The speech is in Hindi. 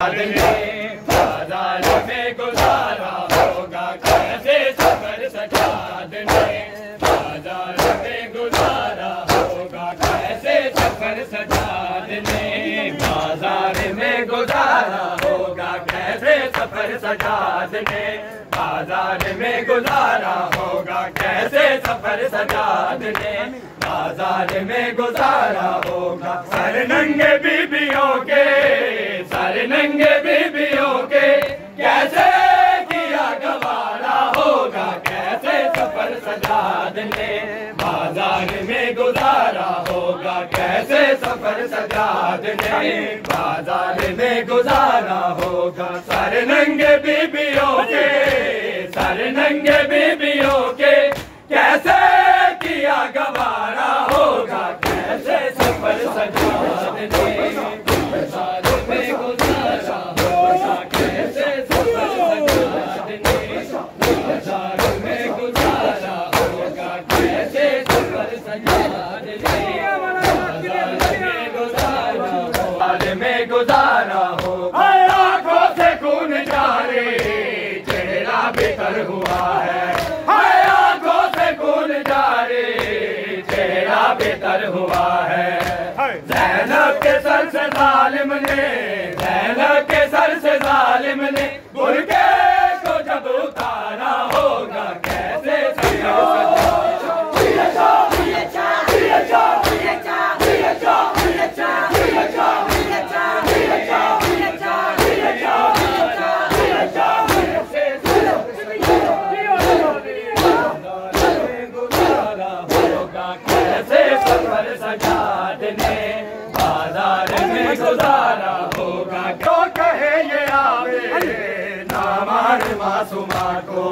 बाजार में गुजारा होगा कैसे सफर सजाद ने, बाजार में गुजारा होगा कैसे सफर सजाद ने, बाजार में गुजारा होगा कैसे सफर सजाद ने, बाजार में गुजारा होगा कैसे सफर सजाद ने, बाजार में गुजारा होगा सर नंगे बीबियों के, सर नंगे बीबियों के कैसे किया गवारा होगा कैसे सफर सजाद ने, बाजार में गुजारा होगा कैसे सफर सजाद ने, बाजार में गुजारा होगा सर नंगे बीबियों के, सर नंगे बीबियों के कैसे किया गवारा होगा कैसे सफर सजाद ने, बाजार में गुजारा होगा कैसे सफर सजाद ने, बाजार में गुजारा होगा कैसे सफर सजाद ने, बाजार में गुजारा होगा आंखों से खून जारी चेहरा बेतर हुआ है, चेहरा बेतर हुआ है, ज़ैनब के सर से जालिम ने, ज़ैनब के सर से जालिम ने बुर्के को जब उतारा होगा कैसे सजाद ने, बाजार में गुजारा होगा क्यों कहे ये आवे नामान मासूमा को।